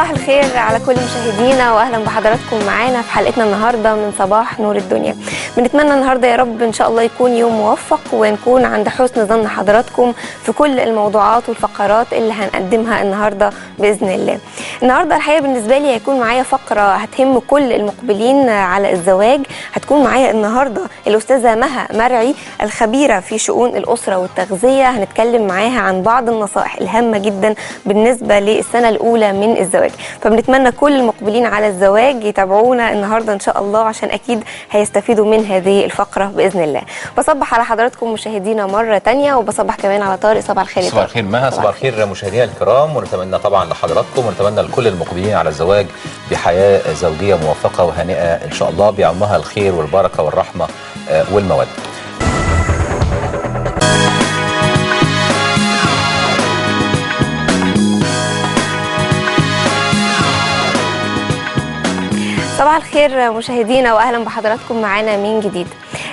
صباح الخير على كل مشاهدينا واهلا بحضراتكم معانا في حلقتنا النهارده من صباح نور الدنيا. بنتمنى النهارده يا رب ان شاء الله يكون يوم موفق ونكون عند حسن ظن حضراتكم في كل الموضوعات والفقرات اللي هنقدمها النهارده باذن الله. النهارده الحقيقه بالنسبه لي هيكون معايا فقره هتهم كل المقبلين على الزواج. هتكون معايا النهارده الاستاذه مها مرعي الخبيره في شؤون الاسره والتغذيه. هنتكلم معاها عن بعض النصائح الهامه جدا بالنسبه للسنه الاولى من الزواج. فبنتمنى كل المقبلين على الزواج يتابعونا النهارده ان شاء الله عشان اكيد هيستفيدوا من هذه الفقره باذن الله. بصبح على حضراتكم مشاهدينا مره ثانيه وبصبح كمان على طارق. صباح الخير. صباح الخير مها. صباح الخير مشاهدينا الكرام، ونتمنى طبعا لحضراتكم ونتمنى لكل المقبلين على الزواج بحياه زوجيه موفقه وهانئه ان شاء الله بيعمها الخير والبركه والرحمه والموده. صباح الخير مشاهدينا واهلا بحضراتكم معانا من جديد.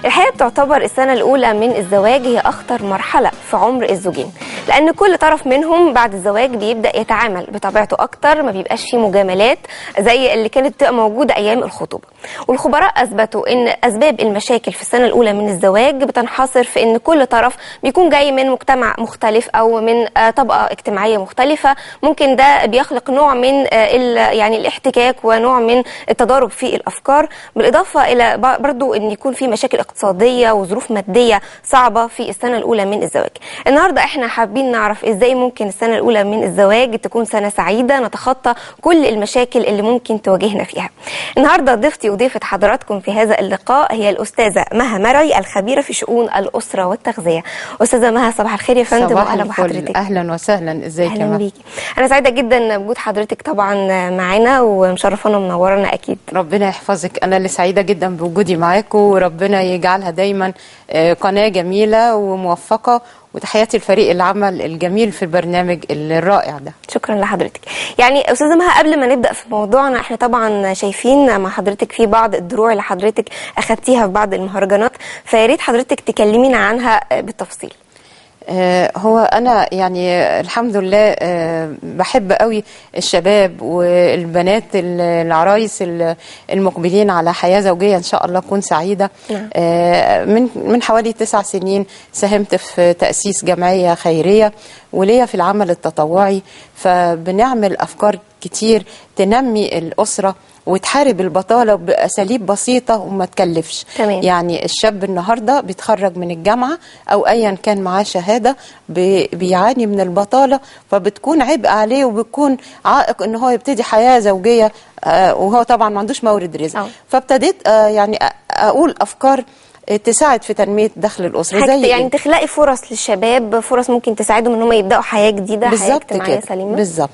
الحقيقه بتعتبر السنه الاولى من الزواج هي اخطر مرحله في عمر الزوجين، لان كل طرف منهم بعد الزواج بيبدا يتعامل بطبيعته اكتر، ما بيبقاش فيه مجاملات زي اللي كانت بتبقى موجوده ايام الخطوبه. والخبراء اثبتوا ان اسباب المشاكل في السنه الاولى من الزواج بتنحصر في ان كل طرف بيكون جاي من مجتمع مختلف او من طبقه اجتماعيه مختلفه. ممكن ده بيخلق نوع من يعني الاحتكاك ونوع من التضارب في الافكار، بالاضافه الى برضو ان يكون في مشاكل اقتصاديه وظروف ماديه صعبه في السنه الاولى من الزواج. النهارده احنا حابين نعرف ازاي ممكن السنه الاولى من الزواج تكون سنه سعيده نتخطى كل المشاكل اللي ممكن تواجهنا فيها. النهارده ضيفتي وضيفه حضراتكم في هذا اللقاء هي الاستاذه مها مرعي الخبيره في شؤون الاسره والتغذيه. استاذه مها صباح الخير يا فندم واهلا بحضرتك. اهلا وسهلا. ازيك يا مها؟ اهلا بيكي. انا سعيده جدا بوجود حضرتك طبعا معانا ومشرفانا ومنورانا اكيد. ربنا يحفظك. انا اللي سعيده جدا بوجودي معاكم وربنا يجعلها دايما قناه جميله وموفقه، وتحياتي لفريق العمل الجميل في البرنامج الرائع ده. شكرا لحضرتك. يعني استاذه مها قبل ما نبدا في موضوعنا، احنا طبعا شايفين مع حضرتك في بعض الدروع اللي حضرتك اخذتيها في بعض المهرجانات، فيا ريت حضرتك تكلمينا عنها بالتفصيل. هو أنا يعني الحمد لله بحب قوي الشباب والبنات العرايس المقبلين على حياة زوجية إن شاء الله تكون سعيدة. من حوالي 9 سنين ساهمت في تأسيس جمعية خيرية وليا في العمل التطوعي، فبنعمل أفكار كتير تنمي الأسرة وتحارب البطالة بأساليب بسيطة وما تكلفش. تمام. يعني الشاب النهاردة بيتخرج من الجامعة أو أيا كان معاه شهادة بيعاني من البطالة، فبتكون عبء عليه وبتكون عائق إن هو يبتدي حياة زوجية، وهو طبعا ما عندوش مورد رزق. فابتديت يعني أقول أفكار تساعد في تنمية دخل الأسرة، زي يعني تخلقي فرص للشباب، فرص ممكن تساعدهم ان هم يبداوا حياة جديدة، حياة اجتماعية سليمة. بالظبط.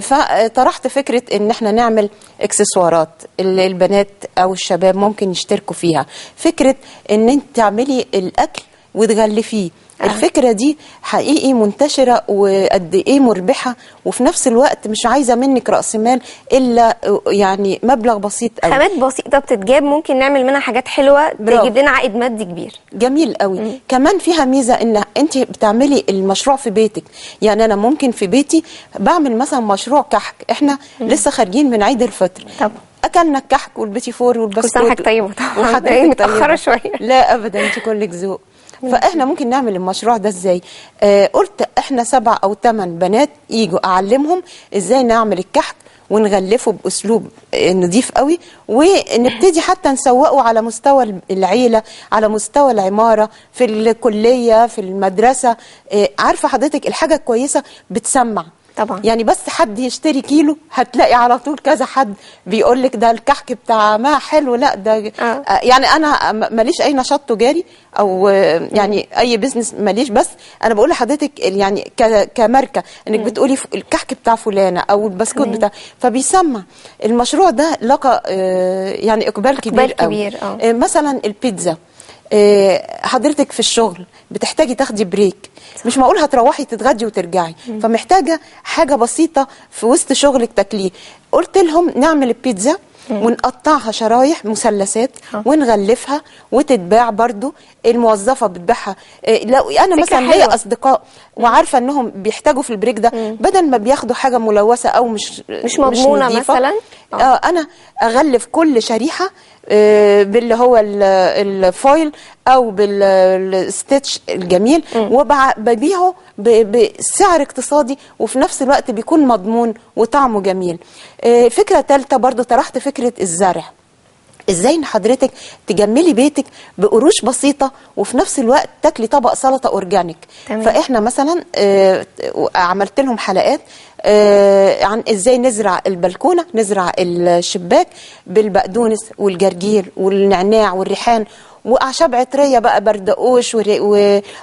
فطرحت فكرة ان احنا نعمل اكسسوارات اللي البنات او الشباب ممكن يشتركوا فيها. فكرة ان انت تعملي الاكل وتغلفيه. الفكرة دي حقيقي منتشرة وقد ايه مربحة، وفي نفس الوقت مش عايزة منك رأس مال إلا يعني مبلغ بسيط قوي. خامات بسيطة بتتجاب ممكن نعمل منها حاجات حلوة تجيب لنا عائد مادي كبير. جميل قوي. كمان فيها ميزة ان انت بتعملي المشروع في بيتك. يعني انا ممكن في بيتي بعمل مثلا مشروع كحك. احنا لسه خارجين من عيد الفطر. طبعا اكلنا الكحك والبيتي فور والبسكوت. كل سنة وحضرتك طيبة. طبعا متأخرة شوية. لا ابدا، انت كلك ذوق. فاحنا ممكن نعمل المشروع ده ازاي؟ قلت احنا 7 أو 8 بنات يجوا اعلمهم ازاي نعمل الكحك ونغلفه باسلوب نظيف قوي، ونبتدي حتى نسوقه على مستوى العيله، على مستوى العماره، في الكليه، في المدرسه. عارفه حضرتك الحاجه الكويسه بتسمع طبعا. يعني بس حد يشتري كيلو هتلاقي على طول كذا حد بيقول لك ده الكحك بتاع ما حلو. لا ده يعني انا ماليش اي نشاط تجاري او يعني اي بزنس ماليش، بس انا بقول لحضرتك يعني كماركه انك بتقولي الكحك بتاع فلانه او البسكوت بتاع، فبيسمع. المشروع ده لقى يعني اقبال كبير قوي. مثلا البيتزا، حضرتك في الشغل بتحتاجي تاخدي بريك، مش معقول هتروحي تتغدي وترجعي، فمحتاجه حاجه بسيطه في وسط شغلك تاكليه. قلت لهم نعمل البيتزا ونقطعها شرايح مثلثات ونغلفها وتتباع برضو. الموظفه بتبيعها. لو انا مثلا ليا اصدقاء وعارفه انهم بيحتاجوا في البريك ده، بدل ما بياخدوا حاجه ملوثه او مش مضمونه مثلا، انا اغلف كل شريحه باللي هو الفويل او بالستيتش الجميل، وببيعه بسعر اقتصادي وفي نفس الوقت بيكون مضمون وطعمه جميل. فكره ثالثه برضو طرحت فكره الزرع. ازاي ان حضرتك تجملي بيتك بقروش بسيطه وفي نفس الوقت تاكلي طبق سلطه اورجانيك. فاحنا مثلا عملت لهم حلقات عن ازاي نزرع البلكونه، نزرع الشباك بالبقدونس والجرجير والنعناع والريحان واعشاب عطريه بقى، بردقوش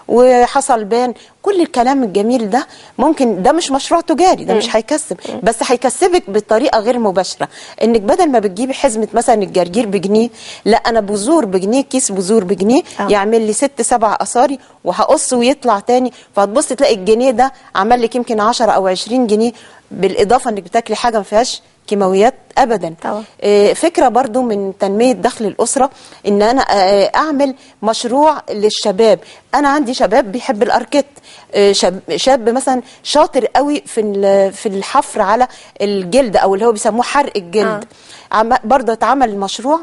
وحصل بان، كل الكلام الجميل ده. ممكن ده مش مشروع تجاري، ده مش هيكسب، بس هيكسبك بطريقه غير مباشره. انك بدل ما بتجيبي حزمه مثلا الجرجير بجنيه، لا انا بذور بجنيه، كيس بذور بجنيه يعمل لي 6-7 قصاري وهقص ويطلع تاني، فهتبص تلاقي الجنيه ده عمل لك يمكن 10 أو 20 جنيه، بالاضافه انك بتاكلي حاجه ما فيهاش كيماويات ابدا. طبعا. فكره برضو من تنميه دخل الاسره ان انا اعمل مشروع للشباب. انا عندي شباب بيحب الاركيت، شاب مثلا شاطر قوي في الحفر على الجلد او اللي هو بيسموه حرق الجلد. برضو اتعمل مشروع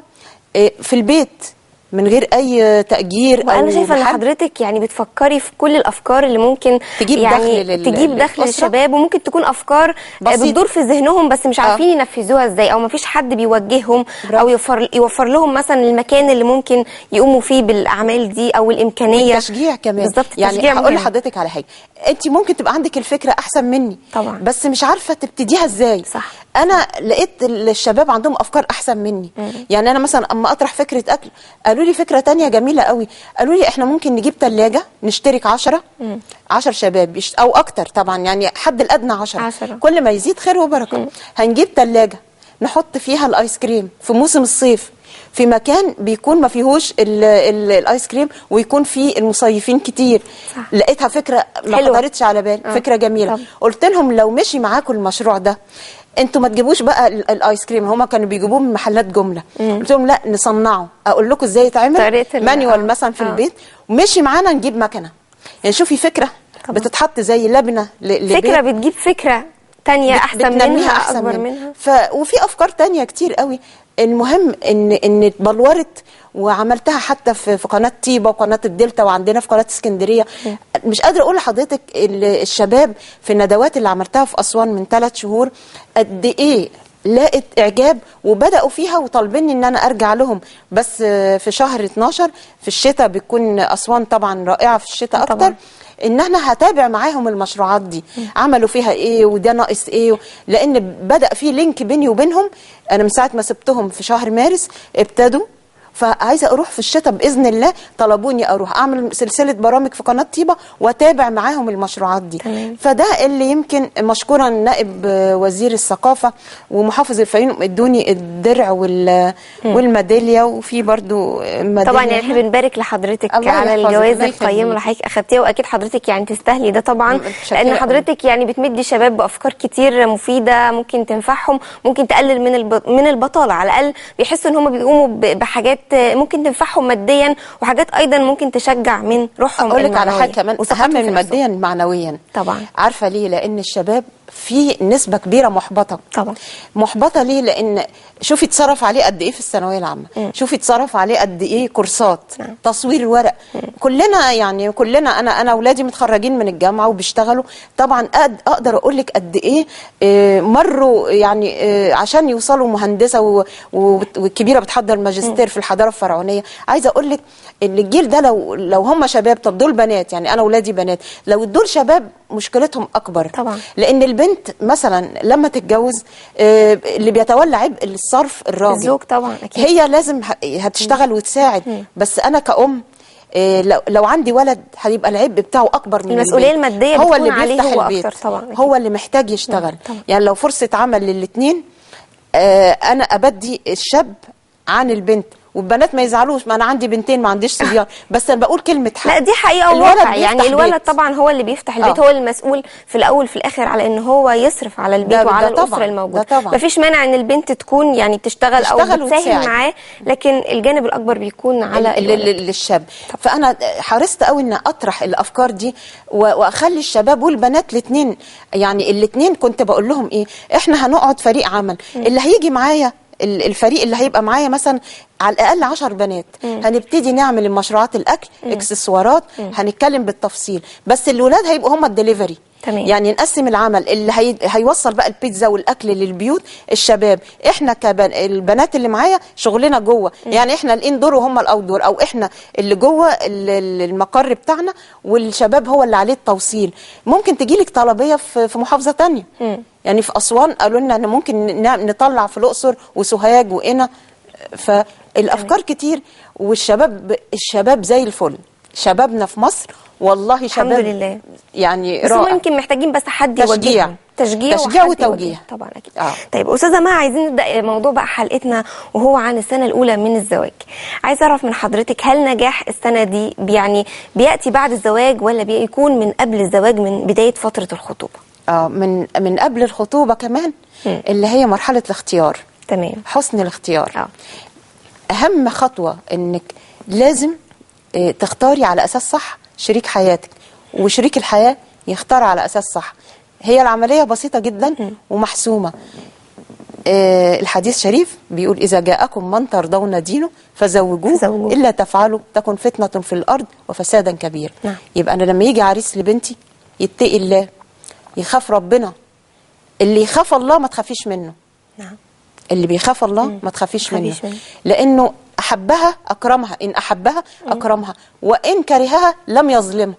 في البيت من غير اي تاجير. وانا شايفه ان حضرتك يعني بتفكري في كل الافكار اللي ممكن تجيب يعني تجيب دخل للشباب، وممكن تكون افكار بتدور في ذهنهم بس مش عارفين ينفذوها ازاي، او ما فيش حد بيوجههم او يوفر لهم مثلا المكان اللي ممكن يقوموا فيه بالاعمال دي او الامكانيه. التشجيع كمان بالظبط. يعني هقول لحضرتك على حاجه، انت ممكن تبقى عندك الفكره احسن مني طبعا، بس مش عارفه تبتديها ازاي. صح. انا لقيت الشباب عندهم افكار احسن مني. يعني انا مثلا اما اطرح فكره اكل، قالوا لي فكره تانية جميله قوي. قالوا لي احنا ممكن نجيب ثلاجه، نشترك 10 شباب او اكتر طبعا، يعني حد الادنى 10. كل ما يزيد خير وبركه. هنجيب ثلاجه نحط فيها الايس كريم في موسم الصيف في مكان بيكون ما فيهوش الايس كريم ويكون فيه المصيفين كتير. صح. لقيتها فكره ما خطرتش على بالي. فكره جميله. قلت لهم لو مشي معاكم المشروع ده، انتوا ما تجيبوش بقى الايس كريم، هما كانوا بيجيبوه من محلات جمله. قلت لهم لا، نصنعه، اقول لكم ازاي يتعمل مانيوال مثلا في البيت. ومشي معانا نجيب مكنه. يعني شوفي فكره بتتحط زي لبنه فكره بتجيب فكره تانية احسن منها، اكبر منها. وفي افكار تانية كتير قوي. المهم ان اتبلورت وعملتها حتى في قناه طيبه وقناه الدلتا وعندنا في قناه اسكندريه. مش قادره اقول لحضرتك الشباب في الندوات اللي عملتها في اسوان من 3 شهور قد ايه لقت اعجاب وبداوا فيها وطالبيني ان انا ارجع لهم. بس في شهر 12 في الشتاء بتكون اسوان طبعا رائعه في الشتاء اكتر طبعا. ان انا هتابع معاهم المشروعات دي عملوا فيها ايه وده ناقص ايه، لان بدا في لينك بيني وبينهم. انا من ساعه ما سبتهم في شهر مارس ابتدوا، فعايزه اروح في الشتاء باذن الله. طلبوني اروح اعمل سلسله برامج في قناه طيبه واتابع معاهم المشروعات دي. فده اللي يمكن مشكورا نائب وزير الثقافه ومحافظ الفيوم ادوني الدرع والميداليه، وفي برضو ميداليه. طبعا يعني احنا بنبارك لحضرتك على الجوائز القيمه اللي حضرتك اخدتيها، واكيد حضرتك يعني تستاهلي ده طبعا، لان حضرتك يعني بتمدي شباب بافكار كتير مفيده ممكن تنفعهم، ممكن تقلل من البطاله. على الاقل بيحسوا ان هم بيقوموا بحاجات ممكن تنفعهم ماديا، وحاجات ايضا ممكن تشجع من روحهم. اقول لك على حاجه كمان اهم من ماديا معنويا طبعا. عارفه ليه؟ لان الشباب في نسبه كبيره محبطه طبعا. محبطه ليه؟ لان شوفي اتصرف عليه قد ايه في الثانويه العامه، شوفي اتصرف عليه قد ايه كورسات تصوير ورق. كلنا انا اولادي متخرجين من الجامعه وبيشتغلوا طبعا. اقدر اقول لك قد ايه مروا يعني عشان يوصلوا مهندسه والكبيره بتحضر ماجستير في الحضاره الفرعونيه. عايزه اقول لك ان الجيل ده لو هم شباب، طب دول بنات، يعني انا اولادي بنات، لو دول شباب مشكلتهم اكبر طبعا. لان البنت مثلا لما تتجوز اللي بيتولى عبء الصرف الراجل، الزوج طبعا أكيد. هي لازم هتشتغل وتساعد. بس انا كأم لو عندي ولد هيبقى العبء بتاعه اكبر من المسؤوليه الماديه هو بتكون اللي عليه بيفتح هو البيت اكتر طبعا. هو اللي محتاج يشتغل. يعني لو فرصه عمل للاثنين انا ابدي الشاب عن البنت، والبنات ما يزعلوش، ما انا عندي بنتين ما عنديش صبيان، بس انا بقول كلمه حق. لا دي حقيقه وواقع، يعني الولد طبعا هو اللي بيفتح البيت، هو المسؤول في الاول في الاخر على ان هو يصرف على البيت وعلى الاسره الموجوده. مفيش مانع ان البنت تكون يعني بتشتغل او بتساهم معاه، لكن الجانب الاكبر بيكون على للشاب. فانا حرصت قوي ان اطرح الافكار دي واخلي الشباب والبنات الاثنين، يعني الاثنين كنت بقول لهم ايه، احنا هنقعد فريق عمل، اللي هيجي معايا الفريق اللي هيبقى معايا مثلا على الاقل 10 بنات، هنبتدي نعمل المشروعات الاكل، اكسسوارات، هنتكلم بالتفصيل، بس الولاد هيبقوا هم الدليفري. تمام. يعني نقسم العمل، اللي هيوصل بقى البيتزا والاكل للبيوت الشباب، احنا البنات اللي معايا شغلنا جوه، يعني احنا الاندور وهم الاوتدور، او احنا اللي جوه المقر بتاعنا، والشباب هو اللي عليه التوصيل. ممكن تجيلك طلبيه في محافظه ثانيه، يعني في اسوان قالوا لنا ان ممكن نطلع في الاقصر وسوهاج وقنا، فالافكار كتير. والشباب زي الفل، شبابنا في مصر والله شباب الحمد لله يعني بس هم يمكن محتاجين بس حد يوجههم، تشجيع وتوجيه طبعا اكيد. طيب استاذه مها، عايزين نبدا موضوع بقى حلقتنا وهو عن السنه الاولى من الزواج. عايزه اعرف من حضرتك، هل نجاح السنه دي يعني بياتي بعد الزواج ولا بيكون من قبل الزواج، من بدايه فتره الخطوبه؟ من قبل الخطوبه كمان، اللي هي مرحله الاختيار. تمام. حسن الاختيار. اهم خطوه انك لازم تختاري على اساس صح شريك حياتك، وشريك الحياه يختار على اساس صح. هي العمليه بسيطه جدا ومحسومه. الحديث شريف بيقول اذا جاءكم من ترضون دينه فزوجوه الا تفعلوا تكن فتنه في الارض وفسادا كبير. يبقى انا لما يجي عريس لبنتي يتقي الله، يخاف ربنا. اللي يخاف الله ما تخافيش منه. اللي بيخاف الله ما تخافيش منه، لانه احبها اكرمها، ان احبها اكرمها، وان كرهها لم يظلمها.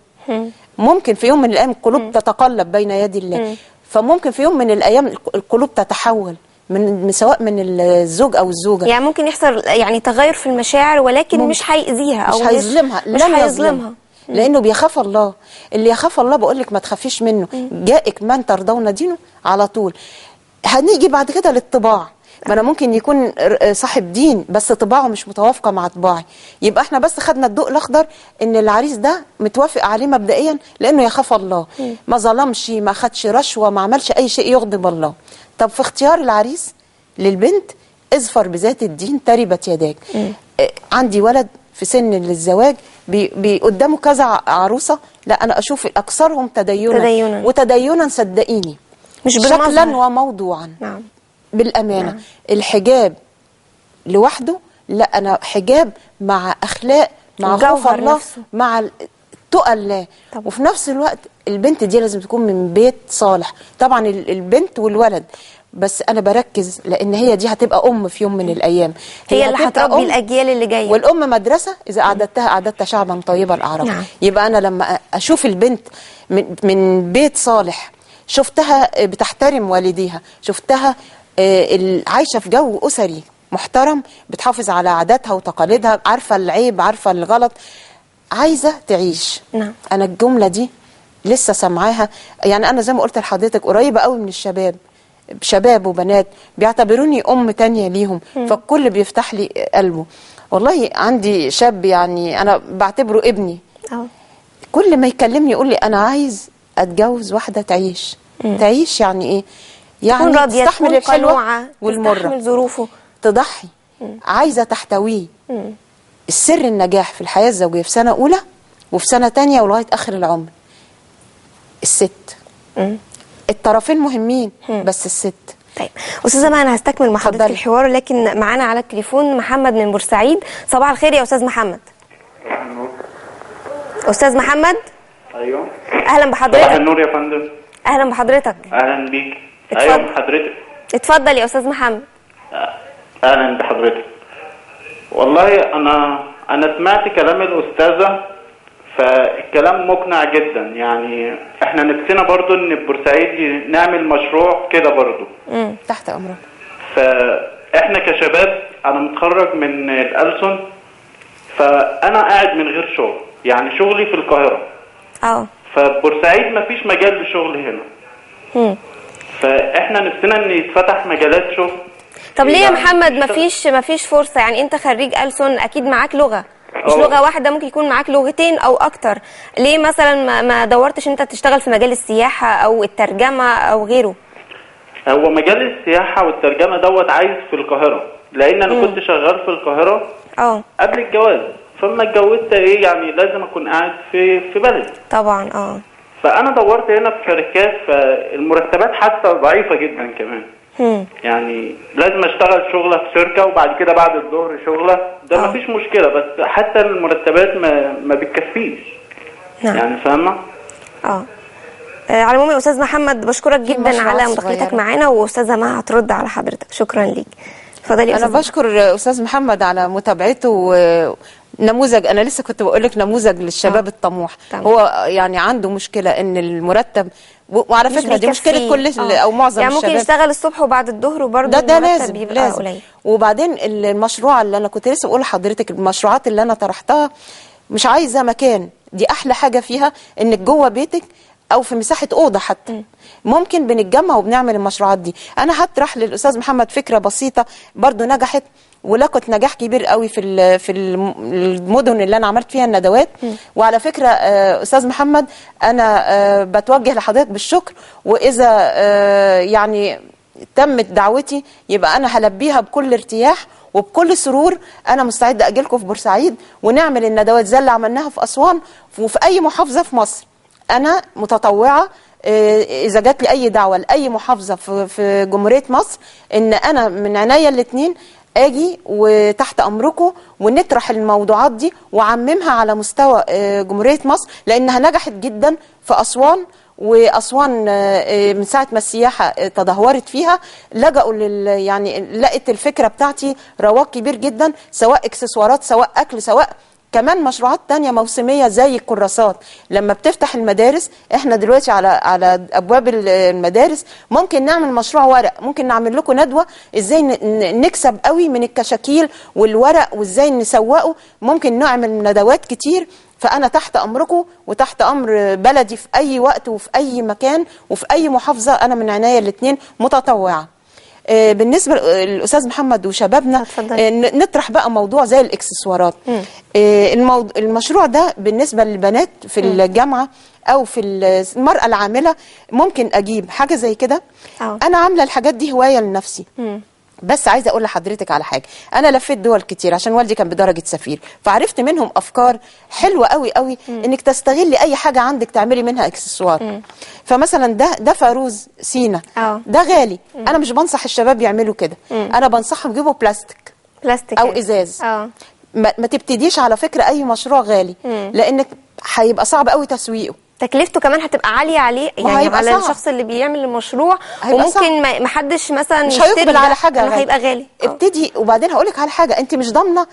ممكن في يوم من الايام القلوب تتقلب بين يدي الله، فممكن في يوم من الايام القلوب تتحول من سواء من الزوج او الزوجه، يعني ممكن يحصل يعني تغير في المشاعر، ولكن مش هيأذيها او مش هيظلمها، لم يظلمها، لانه بيخاف الله. اللي يخاف الله بقول لك ما تخافيش منه. جائك من ترضون دينه على طول. هنيجي بعد كده للطباع. ما انا ممكن يكون صاحب دين بس طباعه مش متوافقه مع طباعي، يبقى احنا بس خدنا الضوء الاخضر ان العريس ده متوافق عليه مبدئيا لانه يخاف الله، ما ظلمش، ما خدش رشوه، ما عملش اي شيء يغضب الله. طب في اختيار العريس للبنت، اظفر بذات الدين تربت يداك. عندي ولد في سن للزواج قدامه كذا عروسه، لا انا اشوف اكثرهم تدينا وتدينا صدقيني، مش شكلا وموضوعا. نعم. بالامانه. الحجاب لوحده لا، انا حجاب مع اخلاق، مع خوف الله نفسه، مع تقى الله. وفي نفس الوقت البنت دي لازم تكون من بيت صالح، طبعا البنت والولد، بس انا بركز لان هي دي هتبقى ام في يوم من الايام، هي اللي هتربي الاجيال اللي جايه. والام مدرسه، اذا اعددت شعبا طيبا الاعراف. يبقى انا لما اشوف البنت من بيت صالح، شفتها بتحترم والديها، شفتها عايشه في جو اسري محترم، بتحافظ على عاداتها وتقاليدها، عارفه العيب عارفه الغلط، عايزه تعيش. انا الجمله دي لسه سامعاها، يعني انا زي ما قلت لحضرتك قريبه قوي من الشباب، شباب وبنات بيعتبروني ام تانية ليهم، فالكل بيفتح لي قلبه. والله عندي شاب يعني انا بعتبره ابني، كل ما يكلمني يقول لي انا عايز اتجوز واحده تعيش. تعيش يعني ايه؟ يعني تستحمل الحلوه والمره، تستحمل ظروفه، تضحي، عايزه تحتويه. السر النجاح في الحياه الزوجيه في سنه اولى وفي سنه تانية ولغايه اخر العمر الست. الطرفين مهمين بس الست. طيب استاذه ما انا هستكمل مع حضرتك الحوار، لكن معانا على التليفون محمد من بورسعيد. صباح الخير يا استاذ محمد. استاذ محمد. ايوه اهلا بحضرتك. صباح النور يا فندم. اهلا بحضرتك. اهلا بيك. ايوه بحضرتك. اتفضل يا استاذ محمد. اهلا بحضرتك. والله انا سمعت كلام الاستاذه، فالكلام مقنع جدا. يعني احنا نفسنا برضو ان بورسعيد نعمل مشروع كده برضو. تحت امرك. فاحنا كشباب، انا متخرج من الألسن، فانا قاعد من غير شغل، يعني شغلي في القاهره. فبورسعيد مفيش مجال لشغل هنا. فاحنا نفسنا ان يتفتح مجالات شغل. طب ليه يا يعني محمد مفيش فرصه؟ يعني انت خريج ألسن، اكيد معاك لغه، مش لغه واحده، ممكن يكون معاك لغتين او اكتر. ليه مثلا ما دورتش انت تشتغل في مجال السياحه او الترجمه او غيره؟ هو مجال السياحه والترجمه دوت عايز في القاهره، لان انا كنت شغال في القاهره قبل الجواز، فلما اتجوزت يعني لازم اكون قاعد في بلدي طبعا. فانا دورت هنا في شركات، فالمرتبات حتى ضعيفه جدا كمان. يعني لازم اشتغل شغله في شركه وبعد كده بعد الظهر شغله، ده مفيش مشكله، بس حتى المرتبات ما بتكفيش. نعم. يعني فاهمه؟ على العموم يا استاذ محمد بشكرك جدا على مداخلتك معانا، واستاذه مها هترد على حضرتك. شكرا ليك. اتفضلي يا انا بشكر استاذ محمد على متابعته. نموذج، انا لسه كنت بقول لك نموذج للشباب الطموح. هو يعني عنده مشكله ان المرتب، وعلى فكره دي مشكله كل او معظم يعني الشباب، ممكن يشتغل الصبح وبعد الظهر وبرضه ده لازم بيبقى قليل. وبعدين المشروع اللي انا كنت لسه بقول لحضرتك، المشروعات اللي انا طرحتها مش عايزه مكان، دي احلى حاجه فيها انك جوه بيتك او في مساحه اوضه حتى ممكن بنتجمع وبنعمل المشروعات دي. انا هطرح للاستاذ محمد فكره بسيطه برضو نجحت ولقت نجاح كبير قوي في المدن اللي انا عملت فيها الندوات. وعلى فكره استاذ محمد انا بتوجه لحضرتك بالشكر، واذا يعني تمت دعوتي يبقى انا هلبيها بكل ارتياح وبكل سرور. انا مستعده اجي لكم في بورسعيد ونعمل الندوات زي اللي عملناها في اسوان وفي اي محافظه في مصر. انا متطوعه اذا جات لي اي دعوه لاي محافظه في جمهوريه مصر، ان انا من عينيا الاثنين اجي وتحت امركم ونطرح الموضوعات دي وعممها على مستوى جمهوريه مصر، لانها نجحت جدا في اسوان. واسوان من ساعه ما السياحه تدهورت فيها لجأوا يعني لقت الفكره بتاعتي رواج كبير جدا، سواء اكسسوارات سواء اكل سواء كمان مشروعات تانية موسمية زي الكراسات. لما بتفتح المدارس، احنا دلوقتي على ابواب المدارس ممكن نعمل مشروع ورق، ممكن نعمل لكم ندوة ازاي نكسب قوي من الكشاكيل والورق وازاي نسوقه، ممكن نعمل ندوات كتير. فانا تحت امركم وتحت امر بلدي في اي وقت وفي اي مكان وفي اي محافظة. انا من عناية الاثنين متطوعة. بالنسبه للاستاذ محمد وشبابنا، نطرح بقى موضوع زي الاكسسوارات. المشروع ده بالنسبه للبنات في الجامعه او في المراه العامله ممكن اجيب حاجه زي كده. انا عامله الحاجات دي هوايه لنفسي. بس عايزه اقول لحضرتك على حاجه، انا لفيت دول كتير عشان والدي كان بدرجه سفير، فعرفت منهم افكار حلوه قوي قوي انك تستغلي اي حاجه عندك تعملي منها اكسسوار. فمثلا ده فاروز سينا، ده غالي. انا مش بنصح الشباب يعملوا كده، انا بنصحهم يجيبوا بلاستيك او ازاز. ما تبتديش على فكره اي مشروع غالي، لانك هيبقى صعب قوي تسويقه، تكلفته كمان هتبقى عاليه عليه، يعني على الشخص اللي بيعمل المشروع، وممكن ما حدش مثلا مش هيقبل على حاجه غالي. هيبقى غالي. ابتدي. وبعدين هقول لك على حاجه، انت مش ضامنه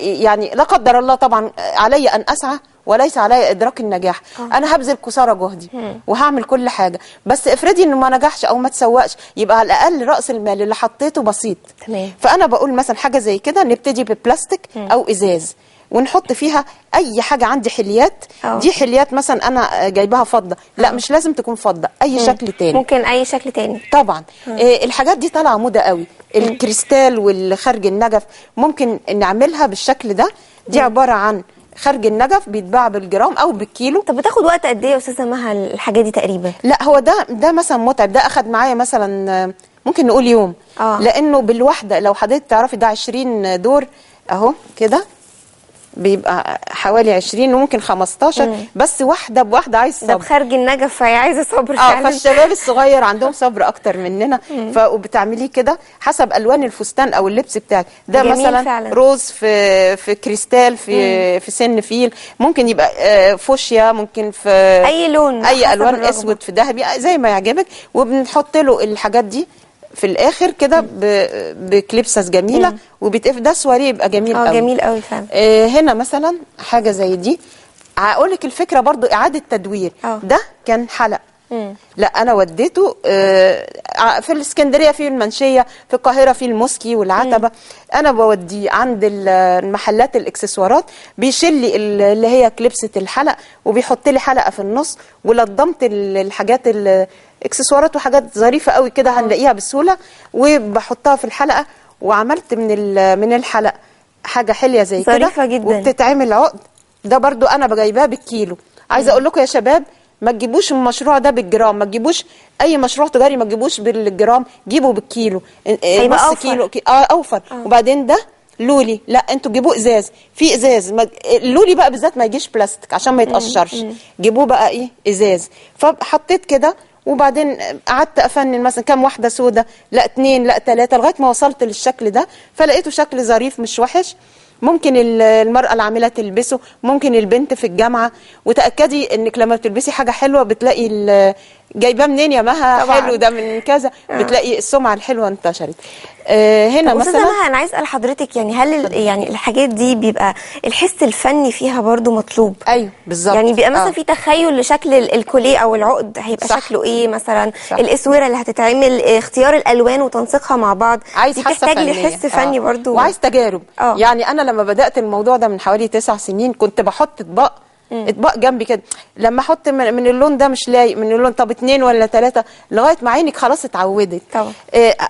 يعني لا قدر الله طبعا علي ان اسعى وليس علي ادراك النجاح. انا هبذل قصارى جهدي وهعمل كل حاجه، بس افرضي انه ما نجحش او ما تسوقش، يبقى على الاقل راس المال اللي حطيته بسيط. تمام. فانا بقول مثلا حاجه زي كده نبتدي ببلاستيك او ازاز ونحط فيها اي حاجه. عندي حليات، دي حليات مثلا انا جايباها فضه، لا مش لازم تكون فضه، اي شكل تاني، ممكن اي شكل تاني طبعا. الحاجات دي طالعه موضه قوي، الكريستال والخرج النجف ممكن نعملها بالشكل ده. دي عباره عن خرج النجف بيتباع بالجرام او بالكيلو. طب بتاخد وقت قد ايه يا استاذه مها الحاجه دي تقريبا؟ لا هو ده مثلا متعب، ده اخد معايا مثلا ممكن نقول يوم. لانه بالوحده لو حضرتك تعرفي ده 20 دور اهو كده، بيبقى حوالي 20 وممكن 15 بس واحده بواحده عايز صبر. ده بخرج النجف، فهي عايزه صبر فعلا. فالشباب الصغير عندهم صبر اكتر مننا. وبتعمليه كده حسب الوان الفستان او اللبس بتاعك. ده مثلا فعلا. روز في كريستال في سن فيل، ممكن يبقى فوشيا، ممكن في اي لون، اي الوان، اسود في ذهبي زي ما يعجبك. وبنحط له الحاجات دي في الاخر كده بكليبسس جميله وبيتقفل. ده سواريه يبقى جميل قوي. جميل قوي فعلا. هنا مثلا حاجه زي دي، هقول لك الفكره برضو اعاده تدوير. ده كان حلق، لا انا وديته في الاسكندريه في المنشيه، في القاهره في الموسكي والعتبه. انا بوديه عند المحلات الاكسسوارات، بيشيل لي اللي هي كليبسه الحلق وبيحط لي حلقه في النص، ولضمت الحاجات الاكسسوارات وحاجات ظريفه قوي كده هنلاقيها بسهوله، وبحطها في الحلقه. وعملت من الحلق حاجه حليه زي كده ظريفه جدا، وبتتعمل عقد. ده برضو انا بجايباه بالكيلو. عايزه اقول لكم يا شباب، ما تجيبوش المشروع ده بالجرام، ما تجيبوش اي مشروع تجاري ما تجيبوش بالجرام، جيبوا بالكيلو، هيبقى نص أوفر. كيلو اوفر. وبعدين ده لولي، لا انتوا جيبوه ازاز، في ازاز اللولي بقى بالذات ما يجيش بلاستيك عشان ما يتقشرش، جيبوه بقى ايه ازاز. فحطيت كده، وبعدين قعدت افنن مثلا كام واحده سودا، لا 2 لا 3، لغايه ما وصلت للشكل ده. فلقيته شكل ظريف مش وحش، ممكن المرأة العاملة تلبسه، ممكن البنت في الجامعة. وتأكدي انك لما بتلبسي حاجة حلوة بتلاقي جايباه منين يا مها، طبعاً. حلو ده من كذا، بتلاقي السمعة الحلوة انتشرت. هنا طب أستاذة مثلا مها، انا عايز اسال حضرتك يعني هل يعني الحاجات دي بيبقى الحس الفني فيها برضو مطلوب؟ ايوه بالظبط. يعني بيبقى مثلا في تخيل لشكل الكوليه او العقد هيبقى صح. شكله ايه مثلا، صح. الاسوره اللي هتتعمل، اختيار الالوان وتنسيقها مع بعض، عايز دي حاسه بتحتاج فنيه، لحس فني برضو، وعايز تجارب. يعني يعني انا لما بدات الموضوع ده من حوالي 9 سنين كنت بحط اطباق جنبي كده، لما احط من اللون ده مش لايق، من اللون طب 2 ولا 3، لغايه ما عينك خلاص اتعودت. طبعا.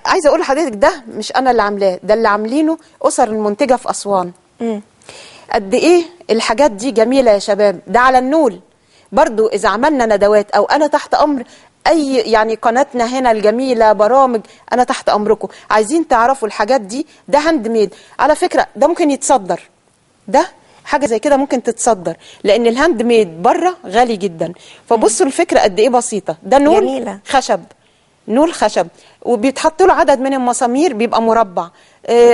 عايزه اقول لحضرتك ده مش انا اللي عاملاه، ده اللي عاملينه اسر المنتجه في اسوان. قد ايه الحاجات دي جميله يا شباب. ده على النول برضو، اذا عملنا ندوات او انا تحت امر اي يعني قناتنا هنا الجميله برامج، انا تحت امركم. عايزين تعرفوا الحاجات دي، ده هاند ميد على فكره، ده ممكن يتصدر، ده حاجه زي كده ممكن تتصدر، لان الهاند ميد بره غالي جدا. فبصوا الفكره قد ايه بسيطه. ده نول جميلة. خشب، نول خشب، وبيتحط له عدد من المسامير، بيبقى مربع،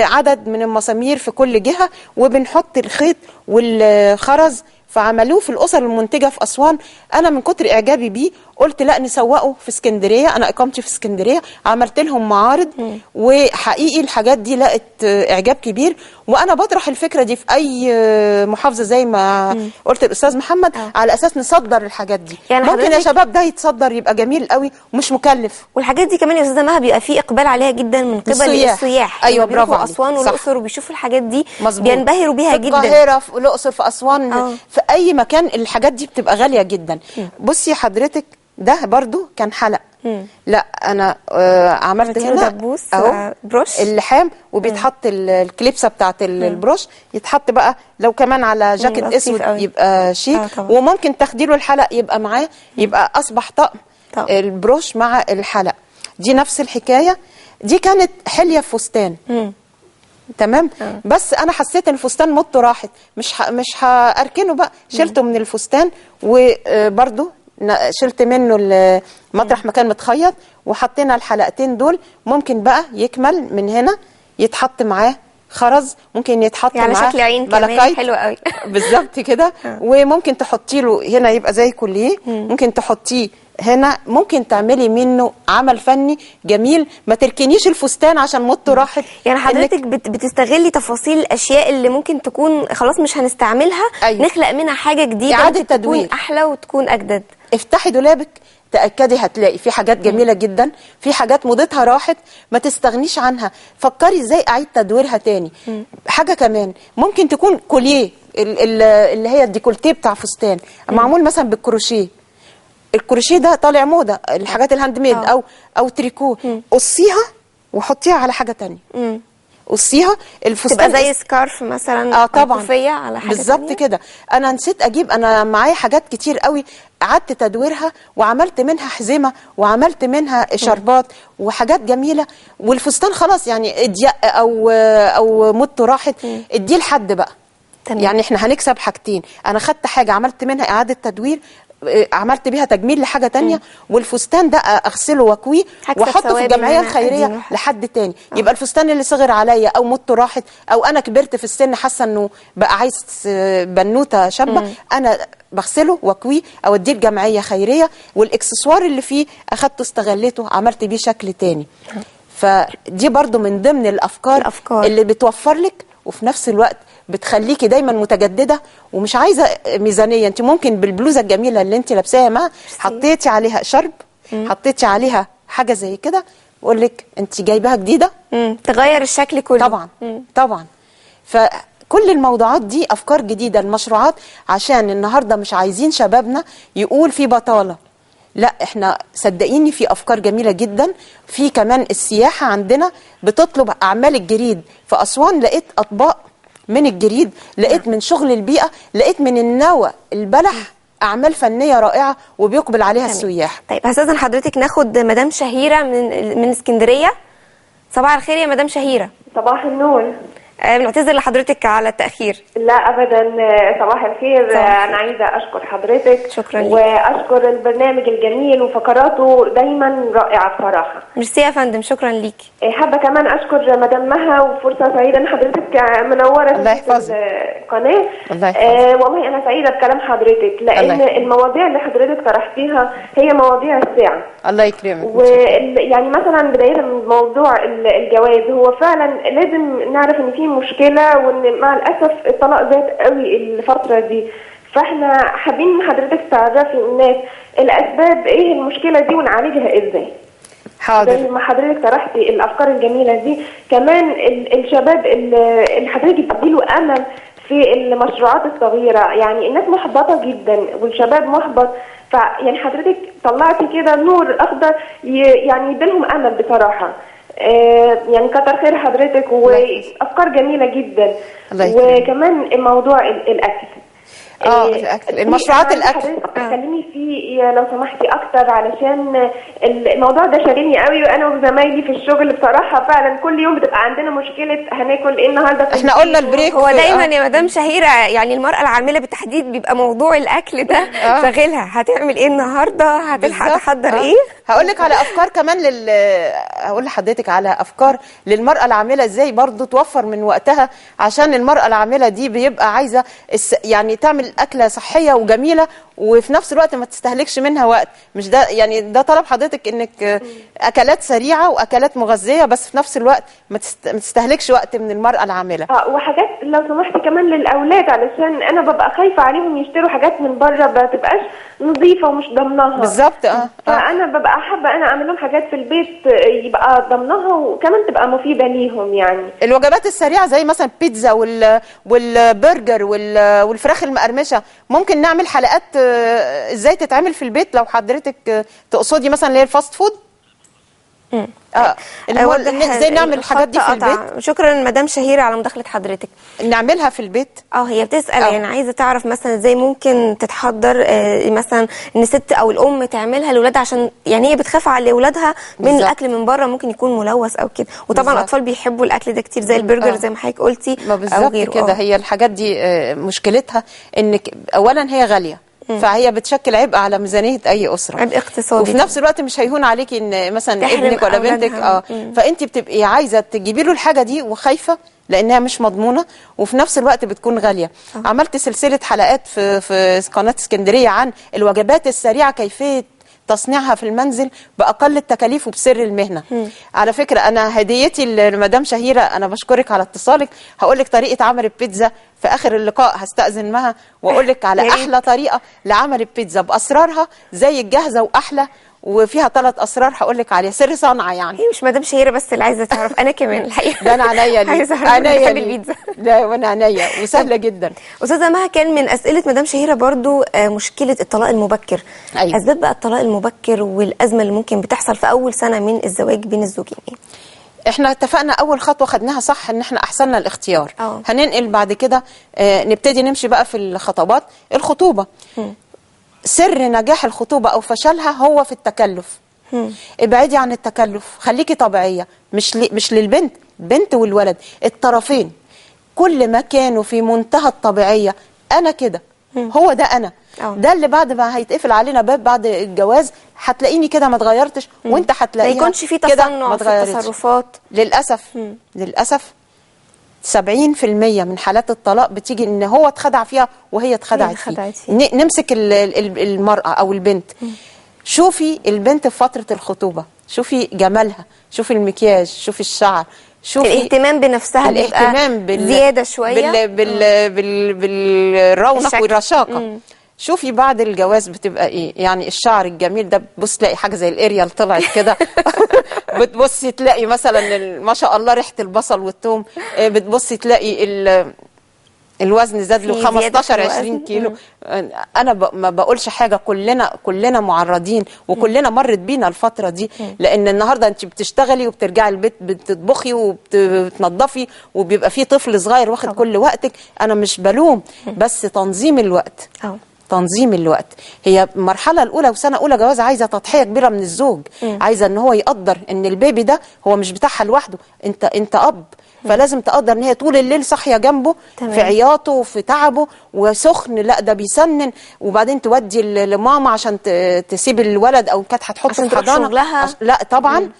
عدد من المسامير في كل جهه، وبنحط الخيط والخرز. فعملوه في الاسر المنتجه في اسوان. انا من كتر اعجابي بيه قلت لا نسوقه في اسكندريه، انا اقامتي في اسكندريه، عملت لهم معارض. وحقيقي الحاجات دي لقت اعجاب كبير. وانا بطرح الفكره دي في اي محافظه زي ما قلت الاستاذ محمد، على اساس نصدر الحاجات دي. يعني ممكن يا شباب ده يتصدر، يبقى جميل قوي ومش مكلف. والحاجات دي كمان يا استاذه مها بيبقى في اقبال عليها جدا من قبل السياح. ايوه برافو عليك. اسوان والاقصر وبيشوفوا الحاجات دي، مظبوط. بينبهروا بيها في جدا. القاهره، في الاقصر، في اسوان، في اي مكان الحاجات دي بتبقى غاليه جدا. بصي حضرتك، ده برضو كان حلق. لا انا عملت هنا دبوس اهو بروش اللحام، وبيتحط الكليبسه بتاعت البروش، يتحط بقى لو كمان على جاكيت اسود يبقى شيك. وممكن تاخدي له الحلق يبقى معاه، يبقى اصبح طقم البروش مع الحلق. دي نفس الحكايه. دي كانت حليه في فستان. تمام. بس انا حسيت ان الفستان مدته راحت، مش هاركنه بقى، شلته من الفستان. وبرده شلت منه مطرح ما كان متخيط، وحطينا الحلقتين دول. ممكن بقى يكمل من هنا، يتحط معاه خرز، ممكن يتحط يعني معاه شكل عين كمان حلو قوي. بالظبط كده. وممكن تحطي له هنا يبقى زي كوليه، ممكن تحطيه هنا، ممكن تعملي منه عمل فني جميل. ما تركنيش الفستان عشان مدته راحت. يعني حضرتك بتستغلي تفاصيل الاشياء اللي ممكن تكون خلاص مش هنستعملها. أيوة. نخلق منها حاجه جديده، إعادة تدوير، تكون احلى وتكون اجدد. افتحي دولابك، تأكدي هتلاقي في حاجات جميلة جدا، في حاجات موضتها راحت ما تستغنيش عنها. فكري ازاي اعيد تدويرها تاني. حاجة كمان ممكن تكون كوليه، اللي هي الديكولتيه بتاع فستان، معمول مثلا بالكروشيه. الكروشيه ده طالع موضة، الحاجات الهاند ميد او تريكو. قصيها وحطيها على حاجة تانية. قصيها الفستان تبقى زي سكارف مثلا، طبعا كوفيه على حاجه بالظبط كده. انا نسيت اجيب، انا معايا حاجات كتير قوي قعدت تدويرها، وعملت منها حزمه، وعملت منها شربات وحاجات جميله. والفستان خلاص يعني اضيق او مدته راحت، اديه لحد بقى. تمام. يعني احنا هنكسب حاجتين، انا خدت حاجه عملت منها اعاده تدوير، عملت بيها تجميل لحاجه تانية. والفستان ده اغسله واكويه واحطه في الجمعيه الخيريه لحد تاني. يبقى الفستان اللي صغر عليا او مدته راحت، او انا كبرت في السن حاسه انه بقى عايز بنوته شابه، انا بغسله واكويه اوديه الجمعيه خيريه. والاكسسوار اللي فيه اخدته استغليته عملت بيه شكل تاني. فدي برضو من ضمن الافكار اللي بتوفر لك، وفي نفس الوقت بتخليكي دايما متجدده ومش عايزه ميزانيه. انت ممكن بالبلوزه الجميله اللي انت لابساها، ما حطيتي عليها شرب، حطيتي عليها حاجه زي كده، بقول لك انت جايباها جديده. تغير الشكل كله. طبعا. طبعا. فكل الموضوعات دي افكار جديده، المشروعات، عشان النهارده مش عايزين شبابنا يقول في بطاله. لا، احنا صدقيني في افكار جميله جدا. في كمان السياحه عندنا بتطلب اعمال الجريد. في اسوان لقيت اطباق من الجريد، لقيت من شغل البيئه، لقيت من النوى البلح اعمال فنيه رائعه وبيقبل عليها السياح. طيب هستاذن حضرتك ناخد مدام شهيره من اسكندريه. صباح الخير يا مدام شهيره. صباح النور. بنعتذر لحضرتك على التأخير. لا أبدا، صباح الخير. أنا عايزة أشكر حضرتك. شكرا لك. وأشكر البرنامج الجميل وفقراته دايما رائعة بصراحة. ميرسي يا فندم، شكرا ليك. حابة كمان أشكر مدام مها، وفرصة سعيدة إن حضرتك منورة في القناة. والله أنا سعيدة بكلام حضرتك، لأن المواضيع اللي حضرتك طرحتيها هي مواضيع الساعة. الله يكرمك. ويعني مثلا بداية من موضوع الجواز، هو فعلا لازم نعرف إن في مشكلة، وان مع الاسف الطلاق زاد قوي الفتره دي. فاحنا حابين ان حضرتك تعرفي الناس الاسباب ايه المشكله دي ونعالجها ازاي. حاضر. زي ما حضرتك طرحتي الافكار الجميله دي، كمان الشباب اللي حضرتك بتديله امل في المشروعات الصغيره. يعني الناس محبطه جدا والشباب محبط، فيعني حضرتك طلعتي كده نور اخضر يعني يديلهم امل بصراحه. يعني كتر خير حضرتك، وافكار جميله جدا. وكمان موضوع الاكل. الاكل، المشروعات الاكل تكلمي فيه لو سمحتي اكتر، علشان الموضوع ده شاغلني قوي، وانا وزمايلي في الشغل بصراحه فعلا كل يوم بتبقى عندنا مشكله هناكل ايه النهارده. احنا قلنا البريك. هو دايما يا مدام شهيره يعني المراه العامله بالتحديد بيبقى موضوع الاكل ده شاغلها. هتعمل ايه النهارده؟ هتلحق تحضر ايه؟ هقول لك على افكار كمان هقول لحضرتك على افكار للمراه العامله ازاي برضو توفر من وقتها، عشان المراه العامله دي بيبقى عايزه يعني تعمل اكله صحيه وجميله، وفي نفس الوقت ما تستهلكش منها وقت. مش ده يعني ده طلب حضرتك، انك اكلات سريعه واكلات مغذيه، بس في نفس الوقت ما تستهلكش وقت من المراه العامله. وحاجات لو سمحتي كمان للاولاد، علشان انا ببقى خايفه عليهم يشتروا حاجات من بره ما تبقاش نظيفه ومش ضمناها. بالظبط. فانا ببقى حابه انا اعمل لهم حاجات في البيت يبقى ضمناها، وكمان تبقى مفيده ليهم. يعني الوجبات السريعه زي مثلا بيتزا والبرجر والفراخ المقرمشه، ممكن نعمل حلقات ازاي تتعمل في البيت لو حضرتك تقصدي مثلا اللي هي الفاست فود. ازاي نعمل الحاجات دي في البيت. شكرا مدام شهيره على مداخله حضرتك. نعملها في البيت. هي بتسال يعني عايزه تعرف مثلا ازاي ممكن تتحضر مثلا ان الست او الام تعملها لاولادها، عشان يعني هي بتخاف على اولادها من الاكل من بره ممكن يكون ملوث او كده. وطبعا الاطفال بيحبوا الاكل ده كتير زي البرجر زي ما حضرتك قلتي. ما بالظبط كده. هي الحاجات دي مشكلتها انك اولا هي غاليه، فهي بتشكل عبء على ميزانيه اي اسره، عبء اقتصادي، وفي نفس الوقت مش هيهون عليكي ان مثلا ابنك ولا بنتك فانت بتبقي عايزه تجيبي له الحاجه دي وخايفه لانها مش مضمونه، وفي نفس الوقت بتكون غاليه. عملت سلسله حلقات في قناه اسكندريه عن الوجبات السريعه، كيفيه تصنيعها في المنزل باقل التكاليف وبسر المهنه. على فكره انا هديتي لمدام شهيره، انا بشكرك على اتصالك. هقول لك طريقه عمل البيتزا في اخر اللقاء، هستأذن مها واقول لك على احلى طريقه لعمل البيتزا باسرارها زي الجاهزه واحلى، وفيها 3 اسرار هقول لك عليها، سر صنعه. يعني هي مش مدام شهيره بس اللي عايزه تعرف، انا كمان الحقيقه ده انا عينيا ليه، عايزه اعرف البيتزا. لا وانا عينيا وسهله جدا. استاذه مها، كان من اسئله مدام شهيره برضو مشكله الطلاق المبكر. أيوة. اسباب بقى الطلاق المبكر والازمه اللي ممكن بتحصل في اول سنه من الزواج بين الزوجين ايه؟ احنا اتفقنا اول خطوه خدناها صح ان احنا احسننا الاختيار. هننقل بعد كده نبتدي نمشي بقى في الخطوات. الخطوبه سر نجاح الخطوبه او فشلها هو في التكلف. ابعدي عن التكلف، خليكي طبيعيه، مش للبنت، بنت والولد الطرفين كل ما كانوا في منتهى الطبيعيه. انا كده، هو ده انا. ده اللي بعد ما هيتقفل علينا باب بعد الجواز هتلاقيني كده ما اتغيرتش، وانت هتلاقيها ما يكونش في تصنع في التصرفات. للاسف 70% من حالات الطلاق بتيجي ان هو اتخدع فيها وهي اتخدعت فيه. نمسك المرأة او البنت. شوفي البنت في فترة الخطوبة، شوفي جمالها، شوفي المكياج، شوفي الشعر، شوفي الاهتمام بنفسها، الاهتمام زيادة شوية بالرونق والرشاقة. شوفي بعد الجواز بتبقى ايه، يعني الشعر الجميل ده بتبص تلاقي حاجه زي الاريال طلعت كده بتبصي تلاقي مثلا ما شاء الله ريحه البصل والثوم، بتبصي تلاقي الوزن زاد له 15 20 كيلو. انا ما بقولش حاجه، كلنا معرضين وكلنا مرت بينا الفتره دي، لان النهارده انت بتشتغلي وبترجعي البيت بتطبخي وبتنظفي وبيبقى في طفل صغير واخد كل وقتك. انا مش بلوم، بس تنظيم الوقت. تنظيم الوقت هي المرحله الاولى وسنه اولى جواز عايزه تضحيه كبيره من الزوج، عايزه ان هو يقدر ان البيبي ده هو مش بتاعها لوحده، انت اب، فلازم تقدر ان هي طول الليل صاحيه جنبه في عياطه وفي تعبه وسخن، لا ده بيسنن، وبعدين تودي لماما عشان تسيب الولد او كانت هتحطه في حضانه. لا طبعا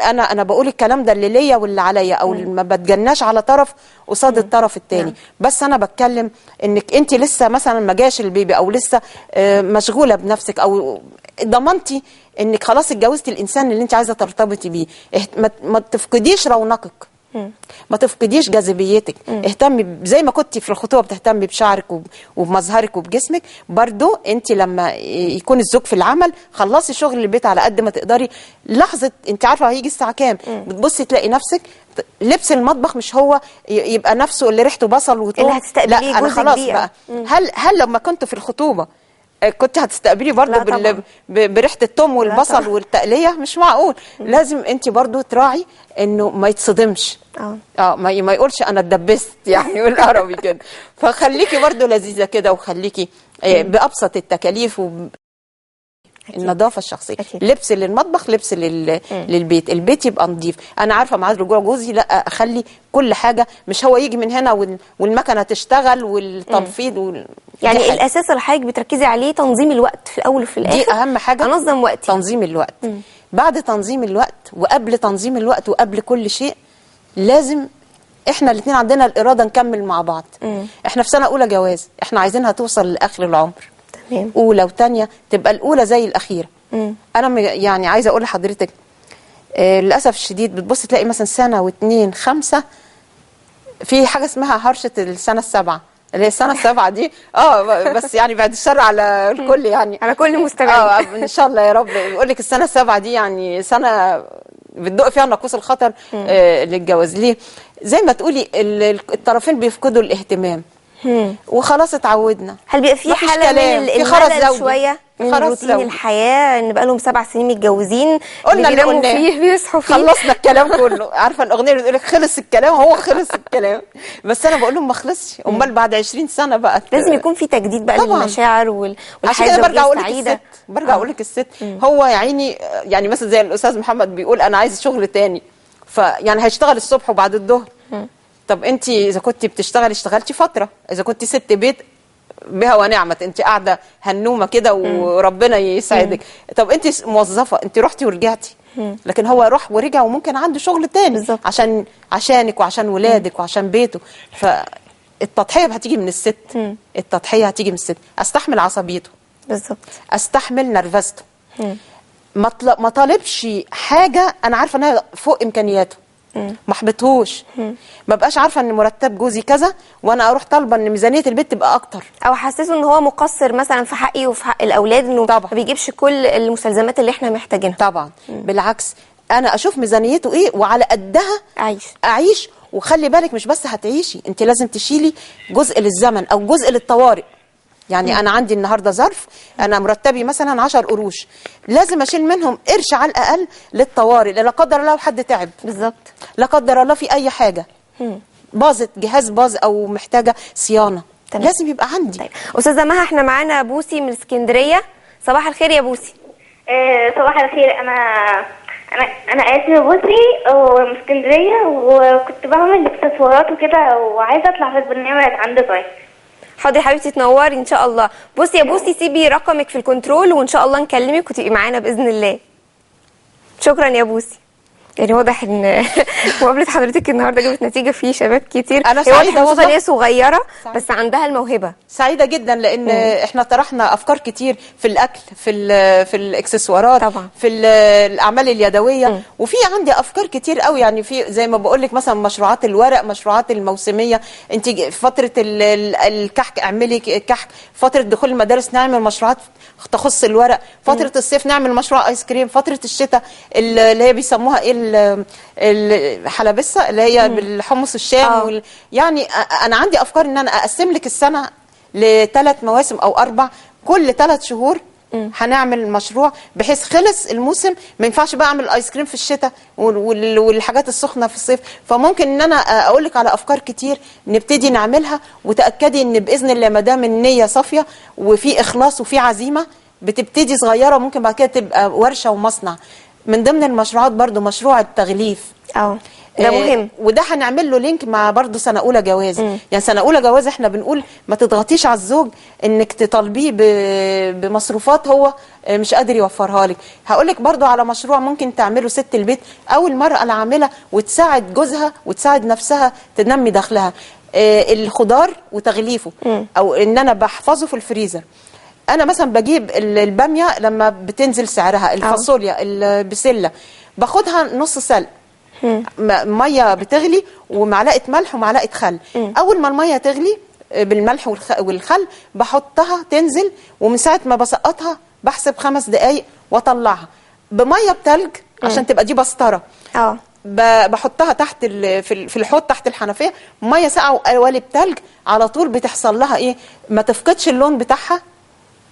انا بقول الكلام ده اللي ليا واللي عليا، او ما بتجناش على طرف قصاد الطرف الثاني. بس انا بتكلم انك انت لسه مثلا ما جاش البيبي، او لسه مشغوله بنفسك، او ضمنتي انك خلاص اتجوزتي الانسان اللي انت عايزه ترتبطي بيه، ما تفقديش رونقك، ما تفقديش جاذبيتك. اهتمي زي ما كنتي في الخطوبه بتهتمي بشعرك وبمظهرك وبجسمك، برضو انت لما يكون الزوج في العمل خلصي شغل البيت على قد ما تقدري. لحظه انت عارفه هيجي الساعه كام، بتبصي تلاقي نفسك لبس المطبخ مش هو يبقى نفسه اللي ريحته بصل وثوم، لا انا خلاص بقى. هل لما كنت في الخطوبه كنت هتستقبلي برضو بريحه الثوم والبصل والتقليه؟ مش معقول. لازم انت برضو تراعي انه ما يتصدمش، ما يقولش انا اتدبست يعني بالعربي كده. فخليكي برضو لذيذه كده، وخليكي بابسط التكاليف النظافه الشخصيه. لبس للمطبخ، لبس للبيت، البيت يبقى نظيف. انا عارفه مع رجوع جوزي لا اخلي كل حاجه، مش هو يجي من هنا والمكنه تشتغل والتنفيض يعني الاساس اللي حضرتك بتركزي عليه تنظيم الوقت في الاول وفي الاخر، دي اهم حاجه. انظم وقتي، تنظيم الوقت. بعد تنظيم الوقت وقبل تنظيم الوقت وقبل كل شيء، لازم احنا الاثنين عندنا الاراده نكمل مع بعض. احنا في سنه اولى جواز، احنا عايزينها توصل لاخر العمر، اولى وثانيه تبقى الاولى زي الاخيره. انا يعني عايزه اقول لحضرتك للاسف الشديد بتبص تلاقي مثلا سنه واثنين 5 في حاجه اسمها هرشه السنه السابعه، اللي هي السنه السابعه دي بس يعني بعد الشر على الكل، يعني على كل المستمعين ان شاء الله يا رب. يقول لك السنه السابعه دي يعني سنه بتدق فيها ناقوس الخطر للجواز. ليه؟ زي ما تقولي الطرفين بيفقدوا الاهتمام وخلاص اتعودنا. هل بيبقى في حاله من الملل شويه من روتين الحياه، ان بقى لهم 7 سنين متجوزين، قلنا اللي قلناه فيه بيصحوا فيه، خلصنا الكلام كله. عارفه الاغنيه اللي بتقول لك خلص الكلام، هو خلص الكلام، بس انا بقول لهم ما خلصش. امال بعد 20 سنه بقى لازم يكون في تجديد بقى للمشاعر والحياه السعيده. برجع اقول لك الست هو يا عيني، يعني مثلا زي الاستاذ محمد بيقول انا عايز شغل تاني، فيعني هيشتغل الصبح وبعد الظهر. طب انت اذا كنت بتشتغلي اشتغلتي فتره، اذا كنت ست بيت بها ونعمت، انت قاعده هنومه كده وربنا يسعدك. طب انت موظفه، انت رحتي ورجعتي، لكن هو راح ورجع وممكن عنده شغل تاني بالزبط. عشانك وعشان ولادك وعشان بيته. فالتضحيه هتيجي من الست، التضحيه هتيجي من الست. استحمل عصبيته بالظبط، استحمل نرفزته، ما طالبش حاجه انا عارفه انها فوق امكانياته، ما احبطهوش، ما بقاش عارفه ان مرتب جوزي كذا وانا اروح طالبه ان ميزانيه البيت تبقى اكتر، او حاسسه ان هو مقصر مثلا في حقي وفي حق الاولاد، انه طبعا ما بيجيبش كل المستلزمات اللي احنا محتاجينها. طبعا بالعكس، انا اشوف ميزانيته ايه وعلى قدها اعيش. وخلي بالك مش بس هتعيشي، انت لازم تشيلي جزء للزمن او جزء للطوارئ. يعني انا عندي النهارده ظرف، انا مرتبي مثلا 10 قروش، لازم اشيل منهم قرش على الاقل للطوارئ، لا قدر الله حد تعب بالظبط، لا قدر الله في اي حاجه باظت، جهاز باظ او محتاجه صيانه، لازم يبقى عندي. طيب استاذه مها، احنا معانا بوسي من اسكندريه. صباح الخير يا بوسي. صباح الخير. انا اسمي بوسي ومن اسكندريه، وكنت بعمل اكسسوارات وكده، وعايزه اطلع في البرنامج عند طيب. حاضر يا حبيبتي، تنوري ان شاء الله. بصي يا بوسي، سيبي رقمك في الكنترول وان شاء الله نكلمك وتبقي معانا باذن الله. شكرا يا بوسي. يعني واضح ان مقابله حضرتك النهارده جابت نتيجه في شباب كتير. أنا هي سعيدة واضح ان والله. هي صغيره بس عندها الموهبه. سعيده جدا لان احنا طرحنا افكار كتير في الاكل، في الاكسسوارات طبعا، في الاعمال اليدويه، وفي عندي افكار كتير قوي. يعني في زي ما بقول لك مثلا مشروعات الورق، مشروعات الموسميه. انت فتره الكحك اعملي كحك، فتره دخول المدارس نعمل مشروعات تخص الورق، فتره الصيف نعمل مشروع ايس كريم، فتره الشتاء اللي هي بيسموها ايه الحلبسه اللي هي بالحمص الشام يعني انا عندي افكار ان انا اقسم لك السنه ل3 مواسم او 4، كل 3 شهور هنعمل مشروع بحيث خلص الموسم ما ينفعش بقى اعمل ايس كريم في الشتاء والحاجات السخنه في الصيف. فممكن ان انا اقول لك على افكار كتير نبتدي نعملها، وتاكدي ان باذن الله ما دام النيه صافيه وفي اخلاص وفي عزيمه بتبتدي صغيره، ممكن بعد كده تبقى ورشه ومصنع. من ضمن المشروعات برضو مشروع التغليف. ده مهم، وده هنعمل له لينك مع برضه سنه اولى جواز. يعني سنه اولى جواز احنا بنقول ما تضغطيش على الزوج انك تطالبيه بمصروفات هو مش قادر يوفرها لك. هقول لك برضه على مشروع ممكن تعمله ست البيت او المراه العامله وتساعد جوزها وتساعد نفسها تنمي دخلها. الخضار وتغليفه، او ان انا بحفظه في الفريزر. انا مثلا بجيب الباميه لما بتنزل سعرها، الفاصوليا، البسله، باخدها نص سلق، ميه بتغلي ومعلقه ملح ومعلقه خل. اول ما الميه تغلي بالملح والخل بحطها تنزل، ومن ساعه ما بسقطها بحسب 5 دقائق واطلعها بميه بتلج عشان تبقى دي بسطره. بحطها تحت في الحوض تحت الحنفيه، ميه ساقعه وقوالب تلج على طول. بتحصل لها ايه؟ ما تفقدش اللون بتاعها.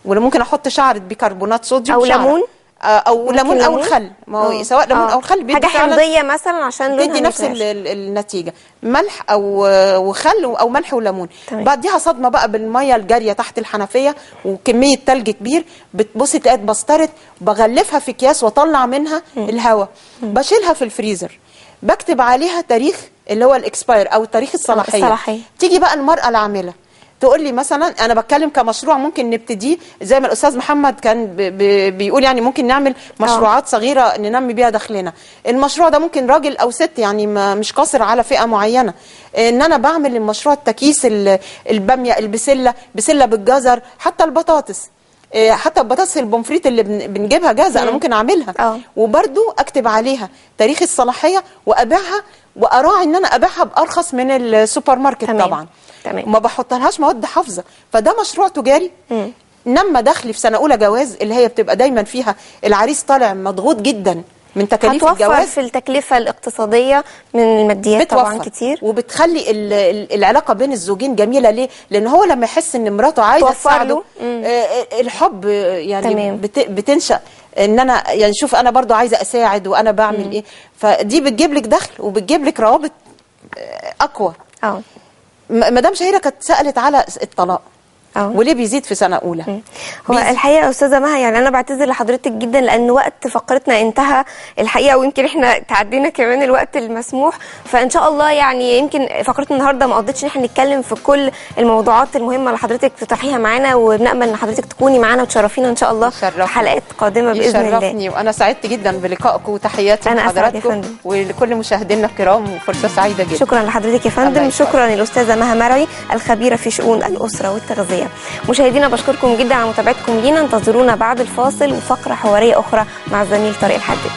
ولا ممكن احط شعره بيكربونات صوديوم او ليمون، او ليمون او الخل. ما هو سواء ليمون او الخل حاجه حمضيه مثلا عشان تدي نفس النتيجه. ملح او خل او ملح وليمون. بعديها صدمه بقى بالميه الجاريه تحت الحنفيه وكميه تلج كبير، بتبصي تلاقيها اتبسترت. بغلفها في اكياس واطلع منها الهواء، بشيلها في الفريزر، بكتب عليها تاريخ اللي هو الاكسباير او تاريخ الصلاحيه. تيجي بقى المراه العامله تقول لي مثلا انا بتكلم كمشروع ممكن نبتديه زي ما الاستاذ محمد كان بيقول، يعني ممكن نعمل مشروعات صغيره ننمي بيها دخلنا. المشروع ده ممكن راجل او ست، يعني مش قاصر على فئه معينه. ان انا بعمل المشروع التكييس، الباميه، بسله بالجزر، حتى البطاطس، حتى البطاطس البومفريت اللي بنجيبها جاهزه انا ممكن اعملها. وبرده اكتب عليها تاريخ الصلاحيه وابيعها، واراعي ان انا ابيعها بارخص من السوبر ماركت. طبعا وما بحطلهاش مواد حافظه. فده مشروع تجاري نما دخلي في سنه اولى جواز، اللي هي بتبقى دايما فيها العريس طالع مضغوط جدا من تكاليف الجواز. هتوفر في التكلفه الاقتصاديه من الماديات طبعا كتير، وبتخلي العلاقه بين الزوجين جميله. ليه؟ لان هو لما يحس ان مراته عايزه تساعده الحب يعني بتنشأ ان انا يعني شوف انا برضو عايزه اساعد وانا بعمل ايه. فدي بتجيب لك دخل وبتجيب لك روابط اقوى. مدام شهيره كانت سالت على الطلاق وليه بيزيد في سنه اولى. هو الحقيقه يا استاذه مها يعني انا بعتذر لحضرتك جدا لان وقت فقرتنا انتهى الحقيقه، ويمكن احنا تعدينا كمان الوقت المسموح. فان شاء الله يعني يمكن فقرتنا النهارده ما قضتش ان احنا نتكلم في كل الموضوعات المهمه اللي حضرتك تطرحيها معانا، وبنامل ان حضرتك تكوني معانا وتشرفينا ان شاء الله في حلقات قادمه باذن الله. يشرفني وانا سعدت جدا بلقائكم وتحياتي لحضراتكم ولكل مشاهدينا الكرام، وفرصه سعيده جدا. شكرا لحضرتك يا فندم. شكرا للاستاذه مها مرعي الخبيره في شؤون الاسره والتغذيه. مشاهدينا بشكركم جدا على متابعتكم لينا، انتظرونا بعد الفاصل وفقرة حوارية أخرى مع الزميل طارق الحداد.